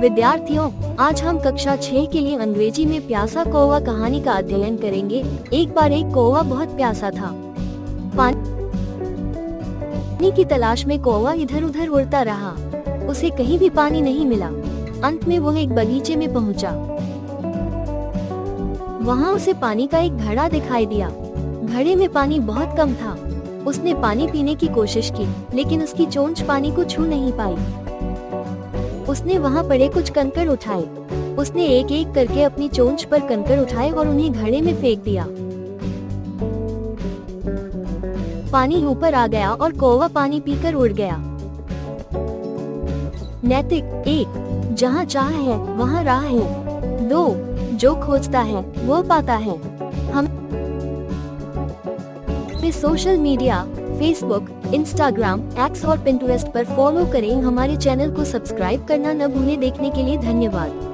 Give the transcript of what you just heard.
विद्यार्थियों, आज हम कक्षा 6 के लिए अंग्रेजी में प्यासा कौवा कहानी का अध्ययन करेंगे। एक बार एक कौवा बहुत प्यासा था। पानी की तलाश में कौवा इधर उधर उड़ता रहा। उसे कहीं भी पानी नहीं मिला। अंत में वो एक बगीचे में पहुंचा। वहां उसे पानी का एक घड़ा दिखाई दिया। घड़े में पानी बहुत कम था। उसने पानी पीने की कोशिश की, लेकिन उसकी चोंच पानी को छू नहीं पाई। उसने वहां पड़े कुछ कंकड़ उठाए। उसने एक एक करके अपनी चोंच पर कंकड़ उठाए और उन्हें घड़े में फेंक दिया। पानी ऊपर आ गया और कौवा पानी पीकर उड़ गया। नैतिक 1, जहाँ चाह है वहाँ राह है। 2, जो खोजता है वो पाता है। हम social media Facebook, Instagram, x और पिंटरेस्ट पर फॉलो करें। हमारे चैनल को सब्सक्राइब करना न भूलें। देखने के लिए धन्यवाद।